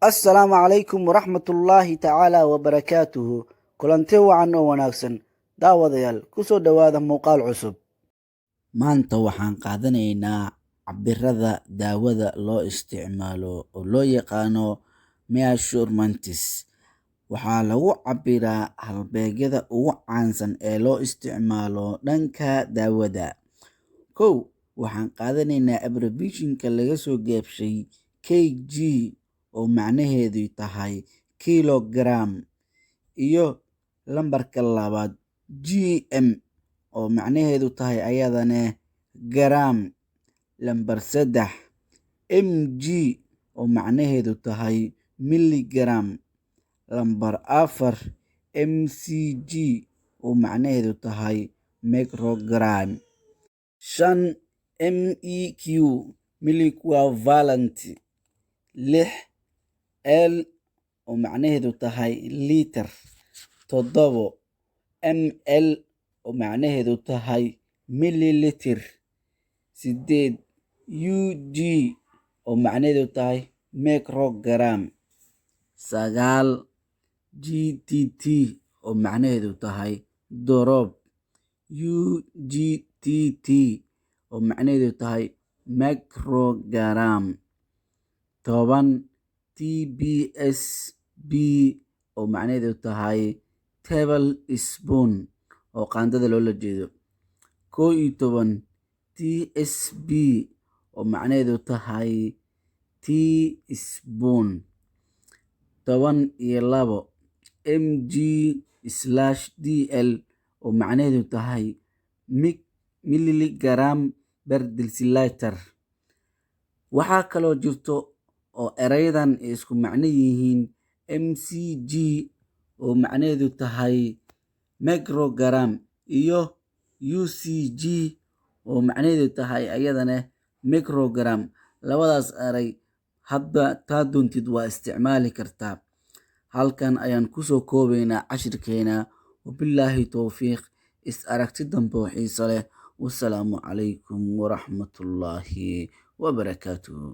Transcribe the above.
assalaamu calaykum waraxmatullaahi tacaala wabarakaatuhu. kulanti wacan oo wanaagsan daawadayaal, ku soo dhowaada muuqaal cusub. Maanta waxaan qaadanaynaa cabbirrada daawada loo isticmaalo oo loo yaqaano measurements. Waxaa lagu cabbiraa halbeegyada ugu caansan ee loo isticmaalo dhanka daawada. Kow, waxaan qaadanaynaa abbreviation-ka laga soo gaabshay kg oo macnaheedu tahay kilogram, iyo lambarka labaad gm oo macnaheedu tahay ayadane gram. Lambar saddex mg oo macnaheedu tahay milligram. Lambar afar mcg oo macnaheedu tahay microgram. shan meq milliequivalent. lix l oo macnaheedu tahay liter. toddobo ml oo macnaheedu tahay milliliter. sideed ug oo macnaheedu tahay microgram. sagaal gtt oo macnaheedu tahay drop. ugtt oo macnaheedu tahay microgram. toban tbsb oo macnaheedu tahay tablespoon oo qaandada loola jeedo. 11 tsb oo macnaheedu tahay teaspoon. 12 mg/dl oo macnaheedu tahay milligram per deciliter. waxaa kaloo jirto oo erayadan ay isku macno yihiin mcg oo macnaheedu tahay microgram, iyo ucg oo macnaheedu tahay ayadana microgram. labadaas eray hadba taa doontid waa isticmaali kartaa. halkan ayaan kusoo koobaynaa cashirkeena. wabilaahi towfiiq. is aragti dambe oo xiiso leh. wasalaamu calaykum waraxmatullaahi wabarakaatuhu.